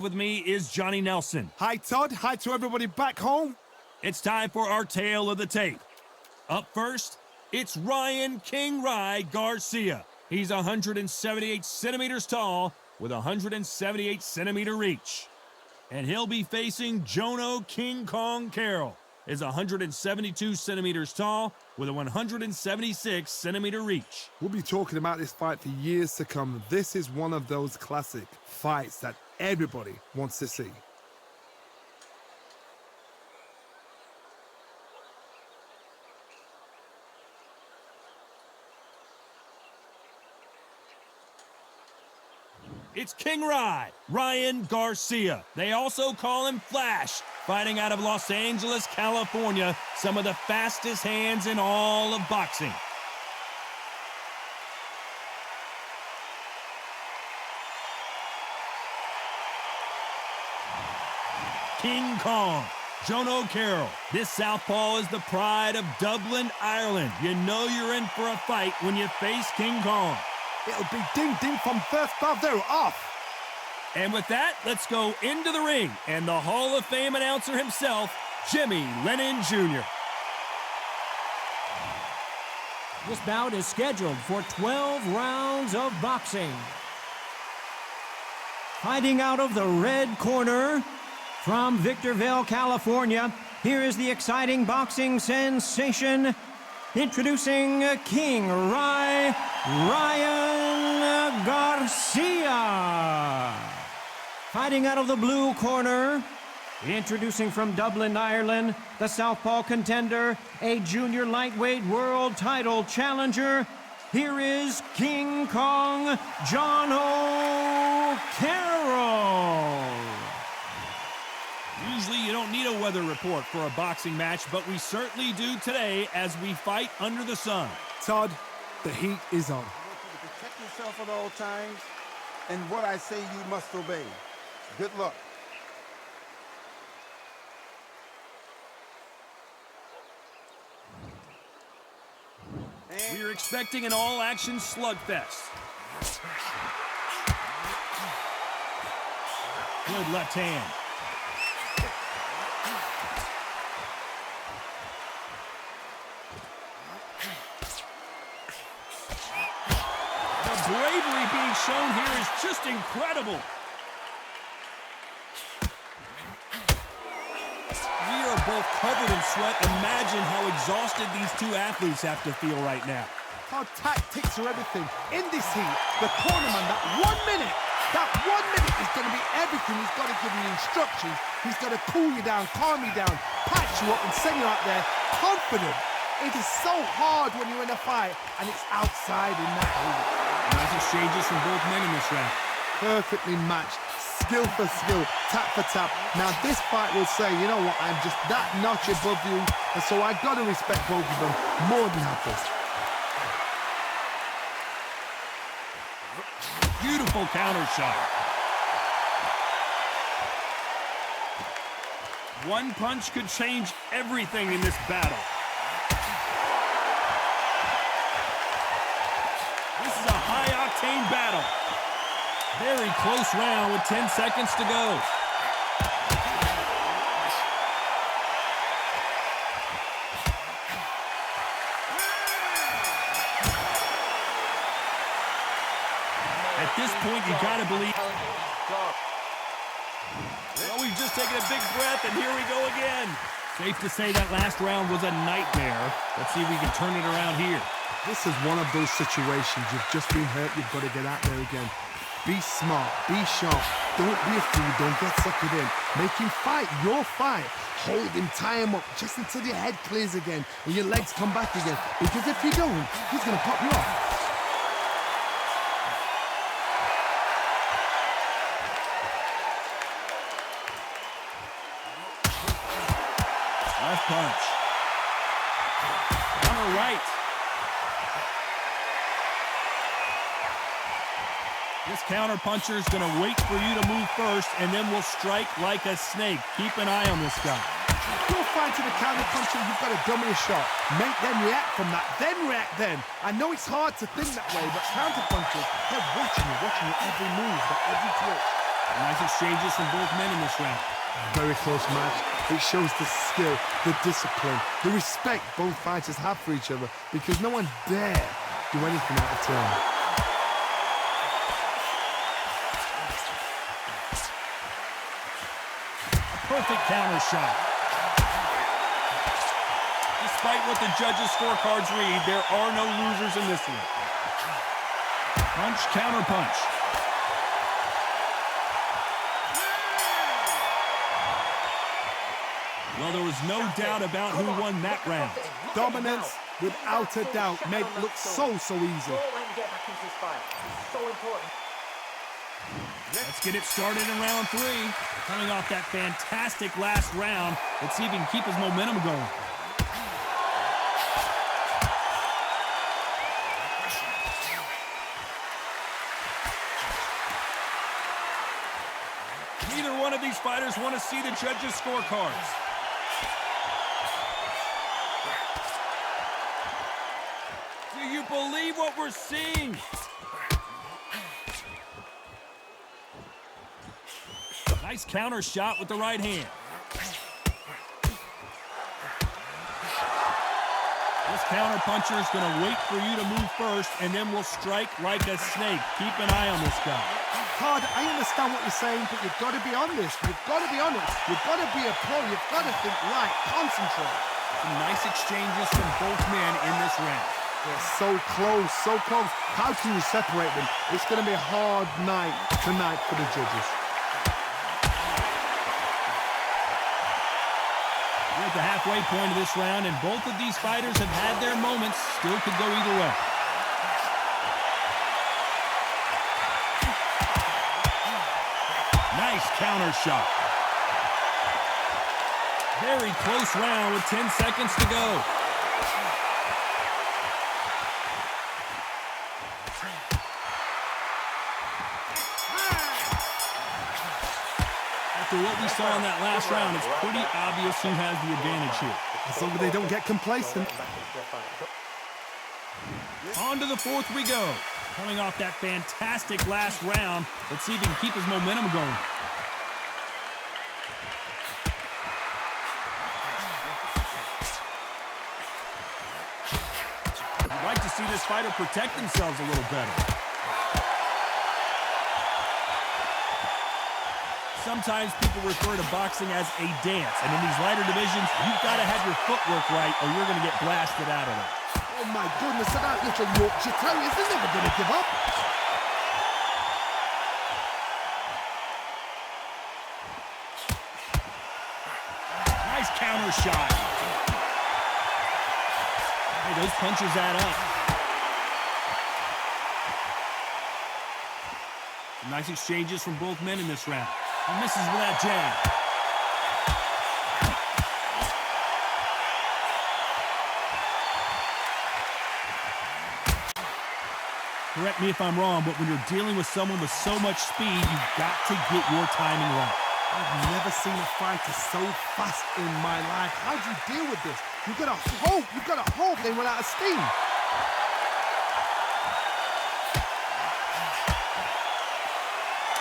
With me is Johnny Nelson. Hi, Todd. Hi to everybody back home. It's time for our tale of the tape. Up first, it's Ryan King Rye Garcia. He's 178 centimeters tall with 178 centimeter reach. And he'll be facing Jono King Kong Carroll. Is 172 centimeters tall with a 176 centimeter reach. We'll be talking about this fight for years to come. This is one of those classic fights that everybody wants to see. It's King Rye, Ryan Garcia. They also call him Flash, fighting out of Los Angeles, California, some of the fastest hands in all of boxing. King Kong, Jono Carroll. This southpaw is the pride of Dublin, Ireland. You know you're in for a fight when you face King Kong. It'll be ding-ding from first bell. They're off. And with that, let's go into the ring and the Hall of Fame announcer himself, Jimmy Lennon Jr. This bout is scheduled for 12 rounds of boxing. Fighting out of the red corner from Victorville, California, here is the exciting boxing sensation. Introducing King Rye, Ryan Garcia. Fighting out of the blue corner, introducing from Dublin, Ireland, the southpaw contender, a junior lightweight world title challenger. Here is King Kong, Jono Carroll. Usually you don't need a weather report for a boxing match, but we certainly do today as we fight under the sun. Todd, the heat is on. I want you to protect yourself at all times, and what I say you must obey. Good luck. We are expecting an all-action slugfest. Good left hand. The bravery being shown here is just incredible. We are both covered in sweat. Imagine how exhausted these two athletes have to feel right now. How tactics are everything. In this heat, the cornerman, that 1 minute is going to be everything. He's got to give you instructions. He's got to cool you down, calm you down, patch you up and send you out there confident. It is so hard when you're in a fight and it's outside in that heat. Nice exchanges from both men in this round. Perfectly matched, skill for skill, tap for tap. Now this fight will say, you know what, I'm just that notch above you, and so I got to respect both of them more than happy. Beautiful counter shot. One punch could change everything in this battle. This is a high-octane battle. Very close round with 10 seconds to go. At this point, you gotta believe. Well, we've just taken a big breath, and here we go again. Safe to say that last round was a nightmare. Let's see if we can turn it around here. This is one of those situations. You've just been hurt, you've got to get out there again. Be smart, be sharp, don't be a fool, don't get suckered in. Make him fight your fight. Hold him, tie him up, just until your head clears again and your legs come back again. Because if you don't, he's going to pop you off. Left punch. On the right. This counter-puncher is going to wait for you to move first, and then will strike like a snake. Keep an eye on this guy. You're fighting a counter-puncher, you've got to dummy a shot. Make them react from that, then react then. I know it's hard to think that way, but counter-punchers, they're watching you every move, every twitch. Nice exchanges from both men in this round. Very close match. It shows the skill, the discipline, the respect both fighters have for each other because no one dare do anything out of turn. Perfect counter shot. Despite what the judges' scorecards read, there are no losers in this one. Punch, counter punch. Well, there was no doubt about who won that round. Dominance, without a doubt, made it look so easy. Let's get it started in round 3. Coming off that fantastic last round, let's see if he can keep his momentum going. Neither one of these fighters want to see the judges' scorecards. Do you believe what we're seeing? Nice counter shot with the right hand. This counter puncher is going to wait for you to move first, and then will strike like a snake. Keep an eye on this guy. Todd, I understand what you're saying, but you've got to be honest. You've got to be honest. You've got to be a pro. You've got to think right. Concentrate. Some nice exchanges from both men in this round. They're so close, so close. How can you separate them? It's going to be a hard night tonight for the judges. We're at the halfway point of this round, and both of these fighters have had their moments. Still could go either way. Nice counter shot. Very close round with 10 seconds to go. After what we saw in that last round, it's pretty obvious who has the advantage here. As long as they don't get complacent. On to the 4th we go. Coming off that fantastic last round, let's see if he can keep his momentum going. I'd like to see this fighter protect themselves a little better. Sometimes people refer to boxing as a dance, and in these lighter divisions, you've got to have your footwork right or you're going to get blasted out of it. Oh my goodness, and that little Yorkshire Terrier is never going to give up. Nice counter shot. Hey, those punches add up. Some nice exchanges from both men in this round. He misses with that jab. Correct me if I'm wrong, but when you're dealing with someone with so much speed, you've got to get your timing right. I've never seen a fighter so fast in my life. How do you deal with this? You've got to hope they run out of steam.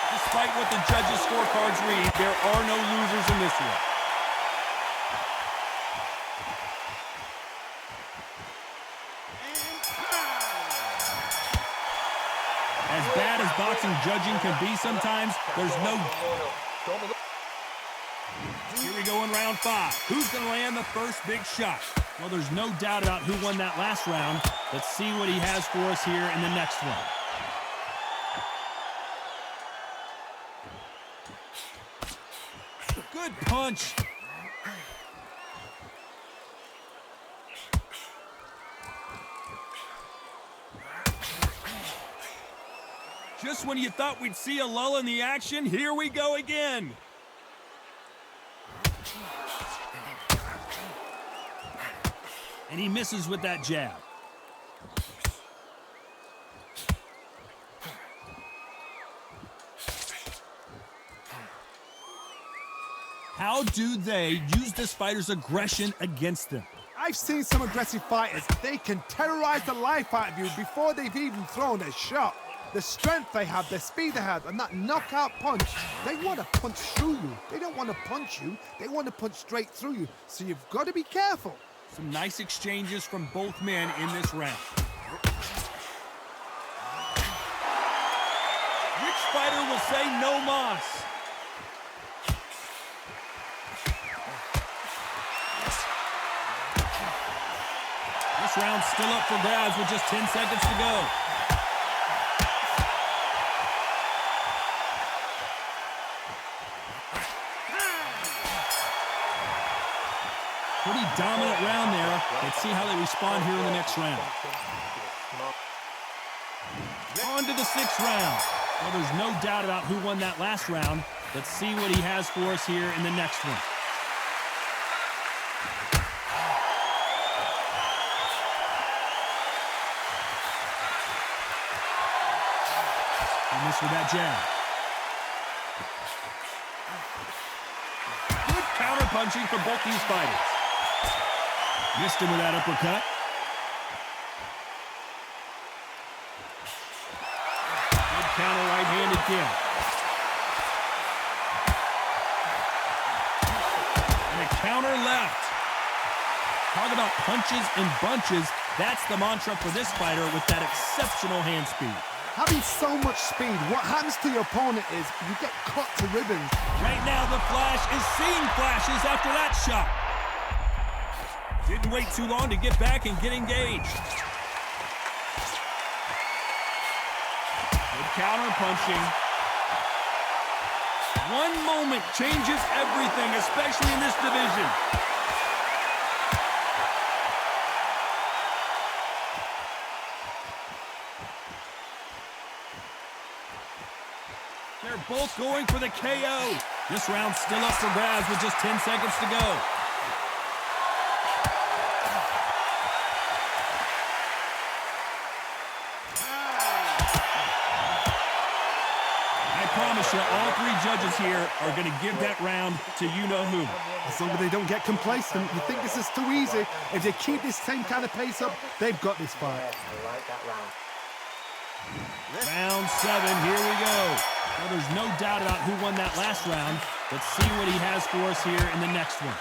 Despite what the judges' scorecards read, there are no losers in this one. As bad as boxing judging can be sometimes, there's no... Here we go in round 5. Who's going to land the first big shot? Well, there's no doubt about who won that last round. Let's see what he has for us here in the next one. Good punch. Just when you thought we'd see a lull in the action, here we go again. And he misses with that jab. How do they use this fighter's aggression against them? I've seen some aggressive fighters. They can terrorize the life out of you before they've even thrown a shot. the strength they have, the speed they have, and that knockout punch, they want to punch through you. They don't want to punch you. They want to punch straight through you. So you've got to be careful. Some nice exchanges from both men in this round. Which fighter will say no mas? This round's still up for grabs with just 10 seconds to go. Pretty dominant round there. Let's see how they respond here in the next round. On to the 6th round. Well, there's no doubt about who won that last round. Let's see what he has for us here in the next one. He missed with that jab. Good counter-punching for both these fighters. Missed him with that uppercut. Good counter right-handed kick. And a counter left. Talk about punches and bunches. That's the mantra for this fighter with that exceptional hand speed. Having so much speed, what happens to your opponent is you get cut to ribbons. Right now, the Flash is seeing flashes after that shot. Didn't wait too long to get back and get engaged. Good counter punching. One moment changes everything, especially in this division. They're both going for the KO. This round's still up for grabs with just 10 seconds to go. I promise you, all 3 judges here are going to give that round to you-know-who. As long as they don't get complacent, you think this is too easy. If they keep this same kind of pace up, they've got this fight. I like that round. Round 7, here we go. Well, there's no doubt about who won that last round. Let's see what he has for us here in the next one.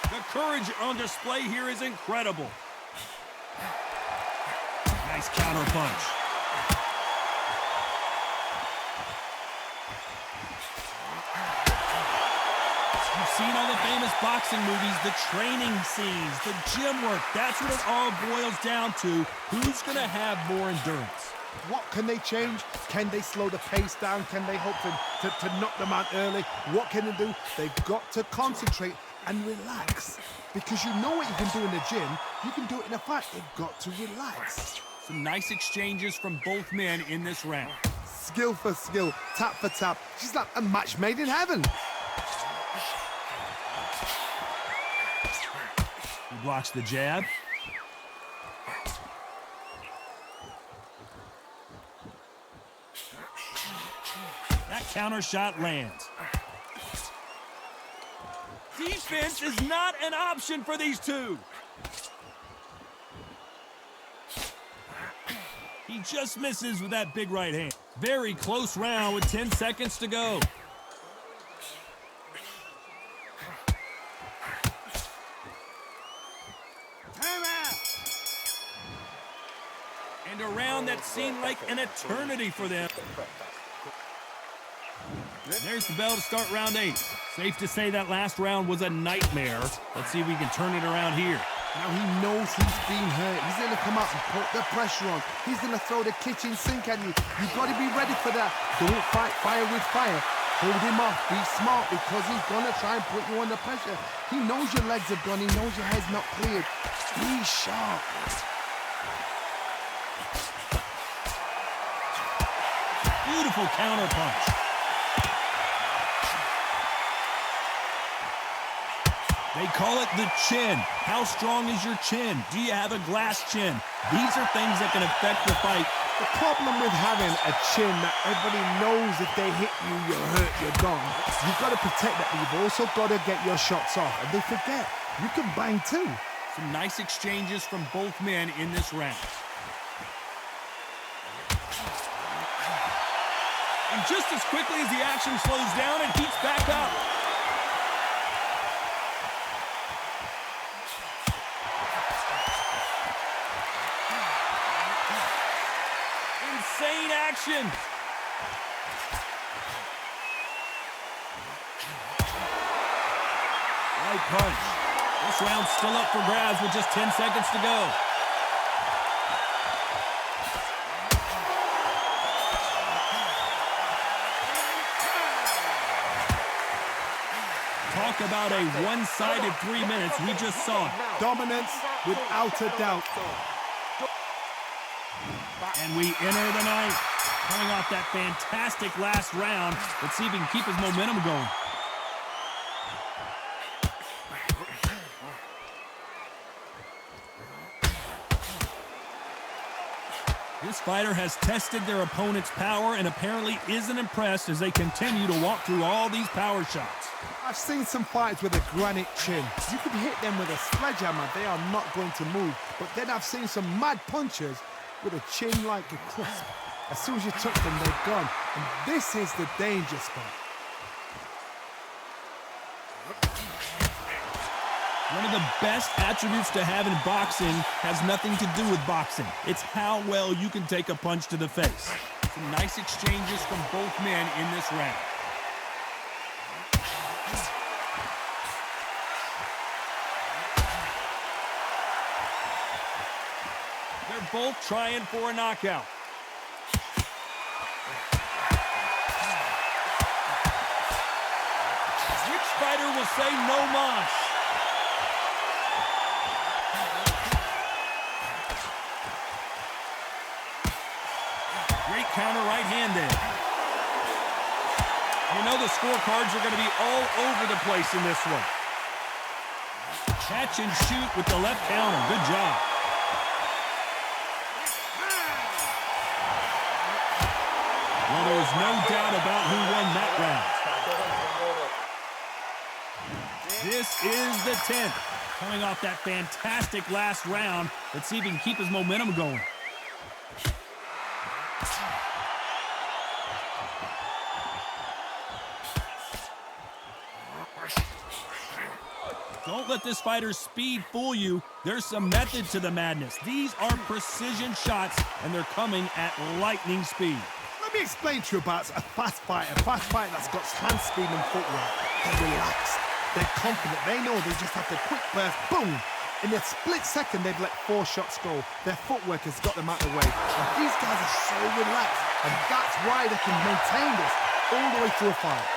The courage on display here is incredible. Nice counter punch. You've seen all the famous boxing movies, the training scenes, the gym work. That's what it all boils down to. Who's going to have more endurance? What can they change? Can they slow the pace down? Can they hope to knock them out early? What can they do? They've got to concentrate and relax. Because you know what you can do in the gym, you can do it in a fight. They've got to relax. Some nice exchanges from both men in this round. Skill for skill, tap for tap. She's like a match made in heaven. He blocks the jab. That counter shot lands. Defense is not an option for these two. He just misses with that big right hand. Very close round with 10 seconds to go. And a round that seemed like an eternity for them. There's the bell to start round 8. Safe to say that last round was a nightmare. Let's see if we can turn it around here. Now he knows he's being hurt. He's going to come out and put the pressure on. He's going to throw the kitchen sink at you. You've got to be ready for that. Don't fight fire with fire. Hold him off. Be smart because he's going to try and put you under pressure. He knows your legs are gone. He knows your head's not cleared. Be sharp. Beautiful counter punch. They call it the chin. How strong is your chin? Do you have a glass chin? These are things that can affect the fight. The problem with having a chin that everybody knows if they hit you, you're hurt, you're gone. You've got to protect that, but you've also got to get your shots off. And they forget, you can bang too. Some nice exchanges from both men in this round. And just as quickly as the action slows down, it heats back up. Insane action. Right punch. This round's still up for grabs with just 10 seconds to go. Talk about a one-sided 3 minutes. We just saw it. Dominance without a doubt. And we enter the ninth. Coming off that fantastic last round. Let's see if he can keep his momentum going. This fighter has tested their opponent's power and apparently isn't impressed as they continue to walk through all these power shots. I've seen some fighters with a granite chin. You could hit them with a sledgehammer, they are not going to move. But then I've seen some mad punchers with a chin like a crisp. As soon as you touch them, they're gone. And this is the danger spot. One of the best attributes to have in boxing has nothing to do with boxing. It's how well you can take a punch to the face. Some nice exchanges from both men in this round. They're both trying for a knockout. Which fighter will say no mas? Great counter right hand there. You know the scorecards are going to be all over the place in this one. Catch and shoot with the left counter. Good job. Well, there's no doubt about who won that round. This is the 10th. Coming off that fantastic last round, let's see if he can keep his momentum going. Don't let this fighter's speed fool you. There's some method to the madness. These are precision shots, and they're coming at lightning speed. Let me explain to you about a fast fighter that's got hand speed and footwork. They're relaxed, they're confident, they know they just have the quick burst, boom! In a split second, they've let 4 shots go. Their footwork has got them out of the way. And these guys are so relaxed, and that's why they can maintain this all the way through a fight.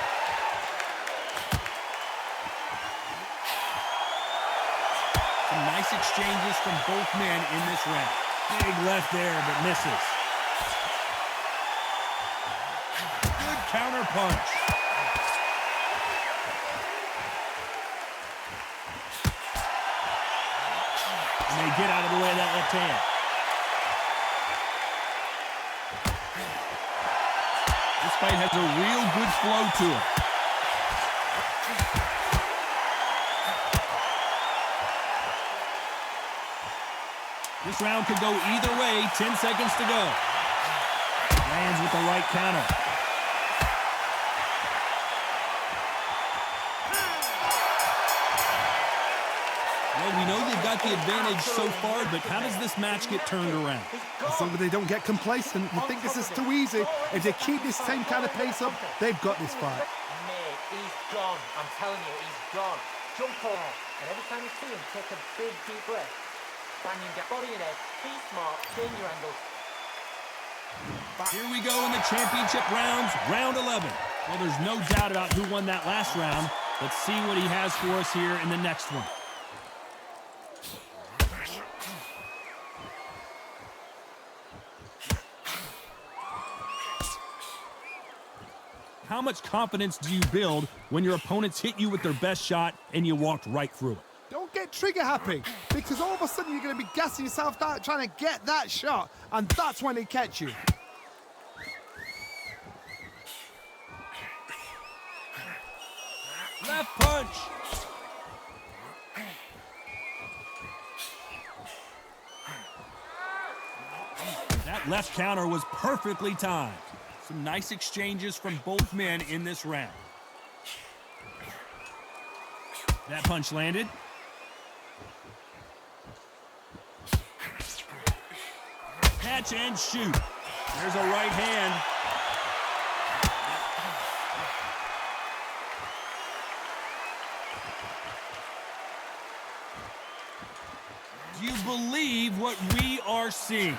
Some nice exchanges from both men in this round. Big left there, but misses. Good counter punch. And they get out of the way of that left hand. This fight has a real good flow to it. This round could go either way. 10 seconds to go. Lands with the right counter. Well, we know they've got the advantage so far, but how does this match get turned around? As long as they don't get complacent, you think this is too easy. If they keep this same kind of pace up, they've got this fight. Mate, he's gone. I'm telling you, he's gone. Jump over, and every time you see him, take a big, deep breath. Bang him, get body and head. Be smart, change your angle. Here we go in the championship rounds, round 11. Well, there's no doubt about who won that last round. Let's see what he has for us here in the next one. How much confidence do you build when your opponents hit you with their best shot and you walked right through it? Don't get trigger happy, because all of a sudden you're going to be gassing yourself out trying to get that shot, and that's when they catch you. Left punch. That left counter was perfectly timed. Some nice exchanges from both men in this round. That punch landed. Catch and shoot. There's a right hand. Do you believe what we are seeing?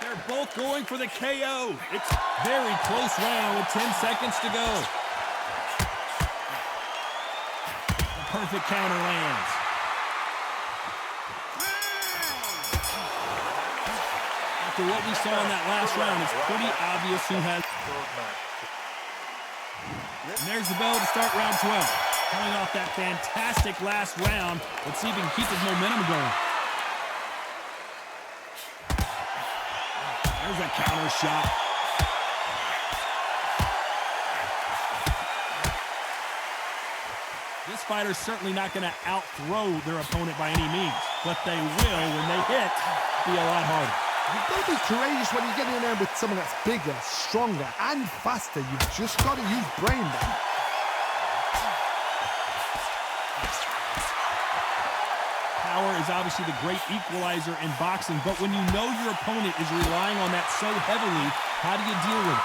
They're both going for the KO. It's a very close round with 10 seconds to go. The perfect counter lands. After what we saw in that last round, it's pretty obvious who has. And there's the bell to start round 12. Coming off that fantastic last round, let's see if he can keep his momentum going. There's a counter shot. This fighter's certainly not going to out-throw their opponent by any means, but they will, when they hit, be a lot harder. You've got to be courageous when you get in there with someone that's bigger, stronger, and faster. You've just got to use brain then. Power is obviously the great equalizer in boxing, but when you know your opponent is relying on that so heavily, how do you deal with it?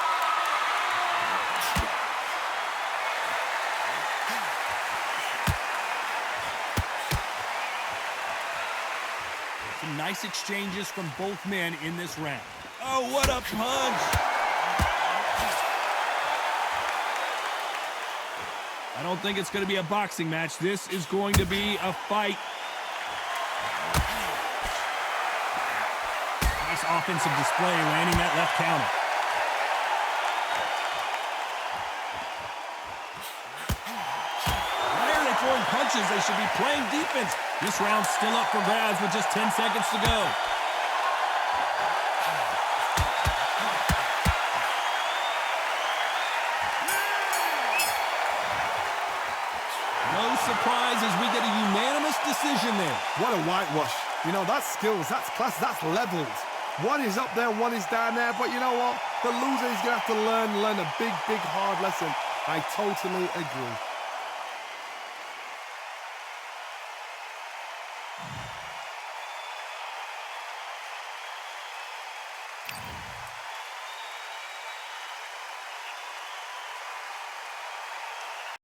Some nice exchanges from both men in this round. Oh, what a punch! I don't think it's going to be a boxing match. This is going to be a fight. Nice offensive display, landing that left counter. Why are they throwing punches? They should be playing defense. This round's still up for grabs with just 10 seconds to go. No surprise as we get a unanimous decision there. What a whitewash. You know, that's skills, that's class, that's levels. One is up there, one is down there, but you know what? The loser is going to have to learn a big, hard lesson. I totally agree.